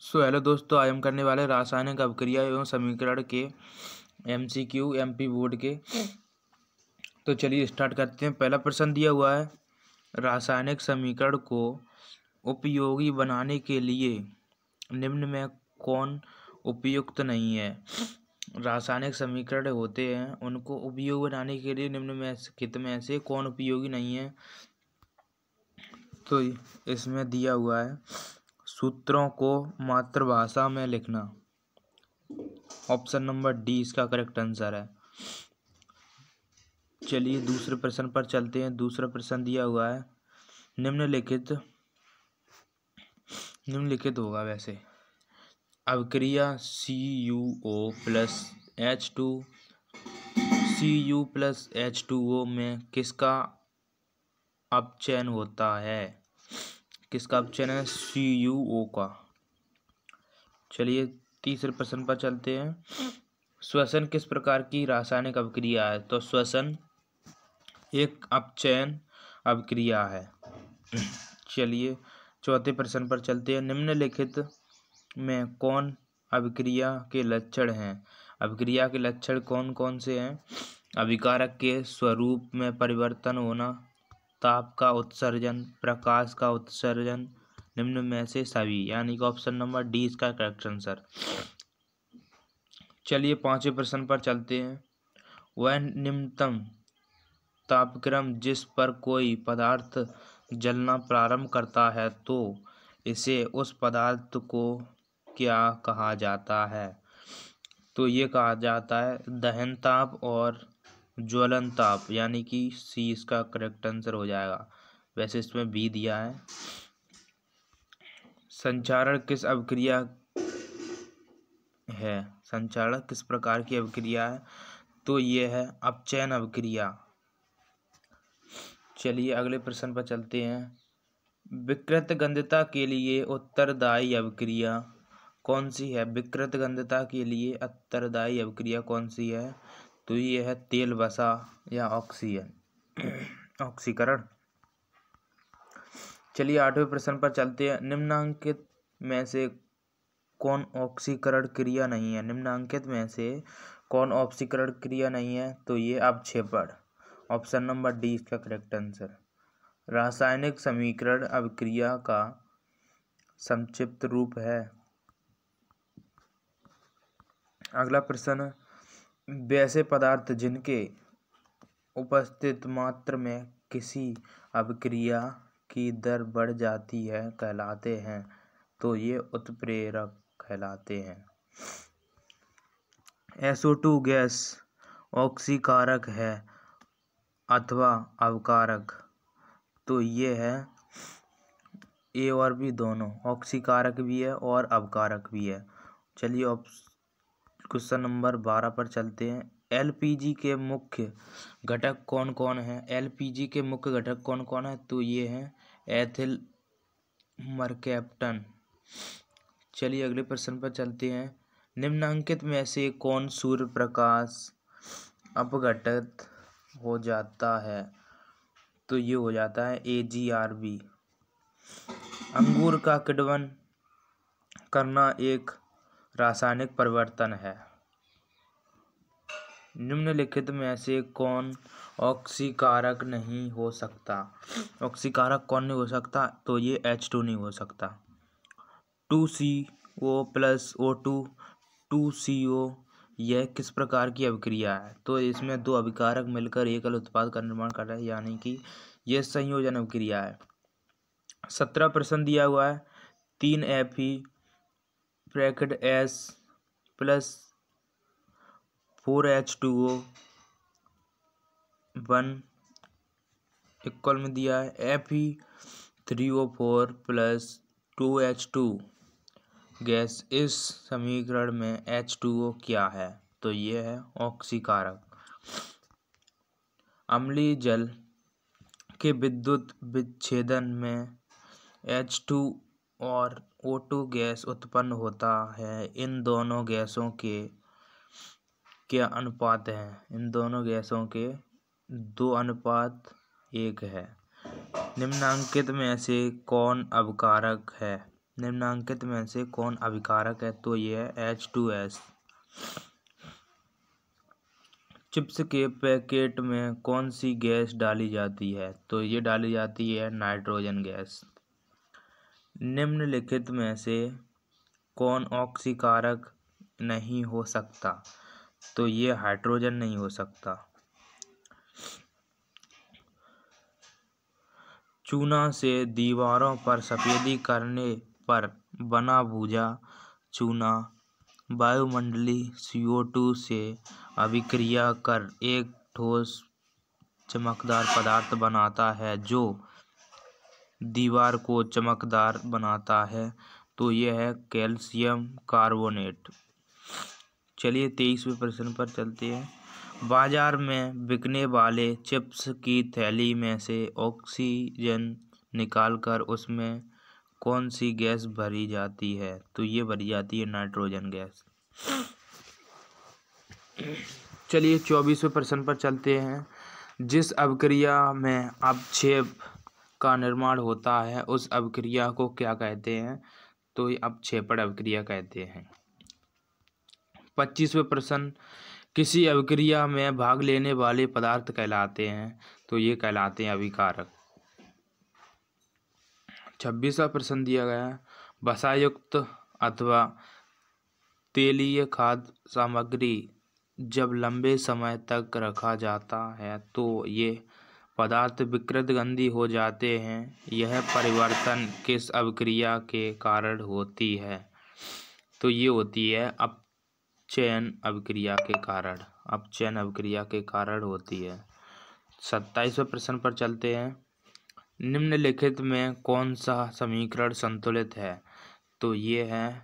Hello दोस्तों, आज हम करने वाले रासायनिक अभिक्रिया एवं समीकरण के MCQ MP बोर्ड के। तो चलिए स्टार्ट करते हैं। पहला प्रश्न दिया हुआ है, रासायनिक समीकरण को उपयोगी बनाने के लिए निम्न में कौन उपयुक्त नहीं है। रासायनिक समीकरण होते हैं, उनको उपयोगी बनाने के लिए निम्न में कित में से कौन उपयोगी नहीं है। तो इसमें दिया हुआ है, सूत्रों को मातृभाषा में लिखना। ऑप्शन नंबर डी इसका करेक्ट आंसर है। चलिए दूसरे प्रश्न पर चलते हैं। दूसरा प्रश्न दिया हुआ है, निम्नलिखित होगा वैसे। अभिक्रिया CuO प्लस H2Cu+H2O में किसका अपचयन होता है। किसका अपचयन है? CuO का। चलिए तीसरे प्रश्न पर चलते हैं। श्वसन किस प्रकार की रासायनिक अभिक्रिया है। तो श्वसन एक अपचयन अभिक्रिया है। चलिए चौथे प्रश्न पर चलते हैं। निम्नलिखित में कौन अभिक्रिया के लक्षण हैं। अभिक्रिया के लक्षण कौन कौन से हैं? अभिकारक के स्वरूप में परिवर्तन होना, ताप का उत्सर्जन, प्रकाश का उत्सर्जन, निम्न में से सभी, यानी कि ऑप्शन नंबर डी इसका करेक्ट आंसर। चलिए पांचवें प्रश्न पर चलते हैं। वह निम्नतम तापक्रम जिस पर कोई पदार्थ जलना प्रारंभ करता है, तो इसे उस पदार्थ को क्या कहा जाता है। तो ये कहा जाता है दहन ताप और ज्वलन ताप, यानी कि सी इसका करेक्ट आंसर हो जाएगा। वैसे इसमें बी दिया है। संचारण किस अभिक्रिया है। संचारण किस प्रकार की अभिक्रिया है। तो ये है अपचयन अभिक्रिया। चलिए अगले प्रश्न पर चलते हैं। विकृत गंधता के लिए उत्तरदायी अभिक्रिया कौन सी है। विकृत गंधता के लिए उत्तरदायी अभिक्रिया कौन सी है। तो ये है तेल वसा या ऑक्सीकरण। चलिए आठवें प्रश्न पर चलते हैं। निम्नांकित में से कौन ऑक्सीकरण क्रिया नहीं है। निम्नांकित में से कौन ऑक्सीकरण क्रिया नहीं है। तो ये अपक्षेपण, ऑप्शन नंबर डी इसका करेक्ट आंसर। रासायनिक समीकरण अभिक्रिया का संक्षिप्त रूप है। अगला प्रश्न, वैसे पदार्थ जिनके उपस्थित मात्रा में किसी अभिक्रिया की दर बढ़ जाती है कहलाते हैं। तो ये उत्प्रेरक कहलाते हैं। SO2 गैस ऑक्सीकारक है अथवा अवकारक। तो ये है ए और बी दोनों, ऑक्सीकारक भी है और अवकारक भी है। चलिए क्वेश्चन नंबर 12 पर चलते हैं। LPG के मुख्य घटक कौन कौन है। LPG के मुख्य घटक कौन कौन है। तो ये हैं एथिल मरकैप्टन। चलिए अगले प्रश्न पर चलते हैं। निम्नांकित में से कौन सूर्य प्रकाश अपघटित हो जाता है। तो ये हो जाता है AgRB। अंगूर का किण्वन करना एक रासायनिक परिवर्तन है। निम्नलिखित में से कौन ऑक्सीकारक नहीं हो सकता। ऑक्सीकारक कौन नहीं हो सकता। तो ये H2 नहीं हो सकता। 2CO+O2 2CO यह किस प्रकार की अभिक्रिया है। तो इसमें दो अभिकारक मिलकर एकल उत्पाद का निर्माण कर रहे हैं, यानी कि यह संयोजन अभिक्रिया है। 17 प्रश्न दिया हुआ है। 3Fe(S) + 4H2O 1 इक्वल में दिया है Fe3O4 + 2H2 गैस। इस समीकरण में H2O क्या है। तो ये है ऑक्सीकारक। अम्लीय जल के विद्युत विच्छेदन में H2 और O2 गैस उत्पन्न होता है। इन दोनों गैसों के क्या अनुपात हैं। इन दोनों गैसों के 2:1 है। निम्नांकित में से कौन अभिकारक है? निम्नांकित में से कौन अभिकारक है? तो ये है H2S। चिप्स के पैकेट में कौन सी गैस डाली जाती है? तो ये डाली जाती है नाइट्रोजन गैस। निम्नलिखित में से कौन ऑक्सीकारक नहीं हो सकता? तो ये हाइड्रोजन नहीं हो सकता। चूना से दीवारों पर सफेदी करने पर बना भूजा चूना वायुमंडलीय CO2 से अभिक्रिया कर एक ठोस चमकदार पदार्थ बनाता है जो दीवार को चमकदार बनाता है। तो यह है कैल्शियम कार्बोनेट। चलिए 23वें प्रश्न पर चलते हैं। बाजार में बिकने वाले चिप्स की थैली में से ऑक्सीजन निकालकर उसमें कौन सी गैस भरी जाती है? तो ये भरी जाती है नाइट्रोजन गैस। चलिए 24वें प्रश्न पर चलते हैं। जिस अभिक्रिया में अपक्षेप का निर्माण होता है उस अभिक्रिया को क्या कहते हैं? तो ये अपक्षेपण अभिक्रिया कहते हैं। 25वें प्रश्न। किसी अभिक्रिया में भाग लेने वाले पदार्थ कहलाते हैं? तो ये कहलाते हैं अभिकारक। 26वां प्रश्न दिया गया है। वसायुक्त अथवा तेलीय खाद्य सामग्री जब लंबे समय तक रखा जाता है तो ये पदार्थ विकृत गंधी हो जाते हैं। यह परिवर्तन किस अभिक्रिया के कारण होती है? तो ये होती है अपचयन अभिक्रिया के कारण। अपचयन अभिक्रिया के कारण होती है। 27वें प्रश्न पर चलते हैं। निम्नलिखित में कौन सा समीकरण संतुलित है? तो ये है,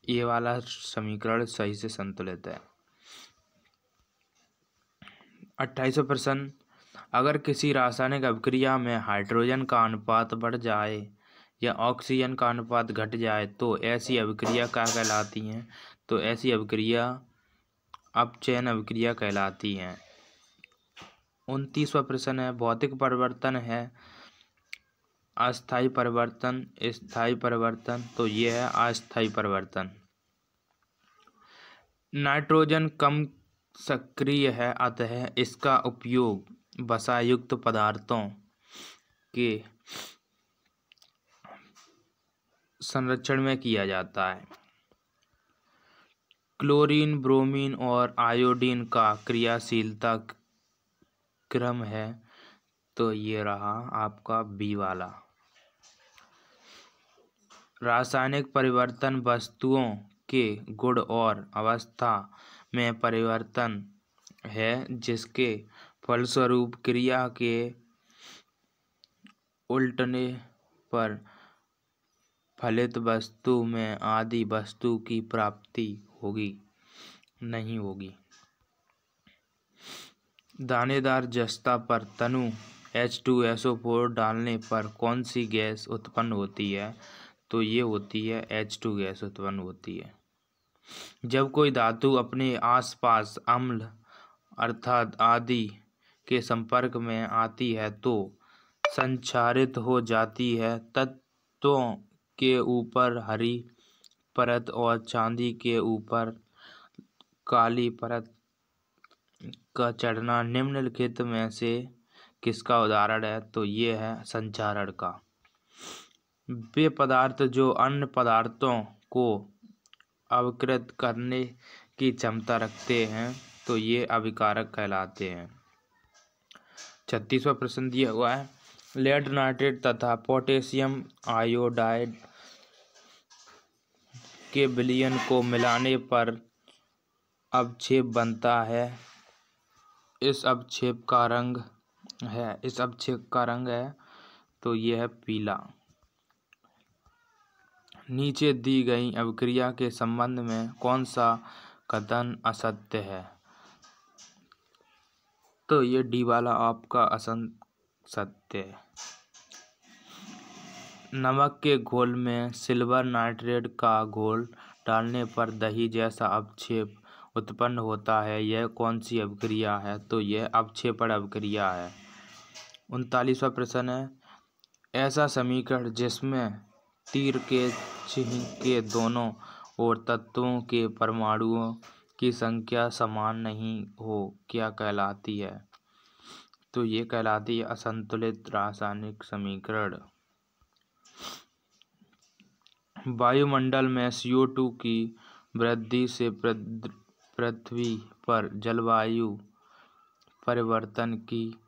ये वाला समीकरण सही से संतुलित है। 28वां प्रश्न। अगर किसी रासायनिक अभिक्रिया में हाइड्रोजन का अनुपात बढ़ जाए या ऑक्सीजन का अनुपात घट जाए तो ऐसी अभिक्रिया क्या कहलाती हैं? तो ऐसी अभिक्रिया अपचयन अभिक्रिया कहलाती हैं। 29वां प्रश्न है। भौतिक परिवर्तन है अस्थायी परिवर्तन, स्थायी परिवर्तन? तो ये है अस्थायी परिवर्तन। नाइट्रोजन कम सक्रिय है अतः इसका उपयोग वसायुक्त पदार्थों के संरक्षण में किया जाता है। क्लोरीन, ब्रोमीन और आयोडीन का क्रियाशीलता क्रम है। तो ये रहा आपका बी वाला। रासायनिक परिवर्तन वस्तुओं के गुण और अवस्था में परिवर्तन है जिसके फलस्वरूप क्रिया के उलटने पर फलित वस्तु में आदि वस्तु की प्राप्ति होगी नहीं होगी। दानेदार जस्ता पर तनु H2SO4 डालने पर कौन सी गैस उत्पन्न होती है? तो ये होती है H2 गैस उत्पन्न होती है। जब कोई धातु अपने आसपास अम्ल अर्थात आदि के संपर्क में आती है तो संक्षारित हो जाती है। तत्वों के ऊपर हरी परत और चांदी के ऊपर काली परत का चढ़ना निम्नलिखित में से किसका उदाहरण है? तो ये है संचारण का। वे पदार्थ जो अन्य पदार्थों को अवकृत करने की क्षमता रखते हैं तो ये अभिकारक कहलाते हैं। 36वां प्रश्न दिया हुआ है। लेड नाइट्रेट तथा पोटेशियम आयोडाइड के विलयन को मिलाने पर अवक्षेप बनता है। इस अवक्षेप का रंग है तो यह है पीला। नीचे दी गई अभिक्रिया के संबंध में कौन सा कथन असत्य है? तो ये डी वाला आपका असत्य है। नमक के घोल में सिल्वर नाइट्रेट का घोल डालने पर दही जैसा अवक्षेप उत्पन्न होता है। यह कौन सी अभिक्रिया है? तो यह अवक्षेपण अभिक्रिया है। 39वां प्रश्न है। ऐसा समीकरण जिसमें तीर के चिन्ह के दोनों ओर तत्वों के परमाणुओं की संख्या समान नहीं हो क्या कहलाती है? तो ये कहलाती है असंतुलित रासायनिक समीकरण। वायुमंडल में CO2 की वृद्धि से पृथ्वी पर जलवायु परिवर्तन की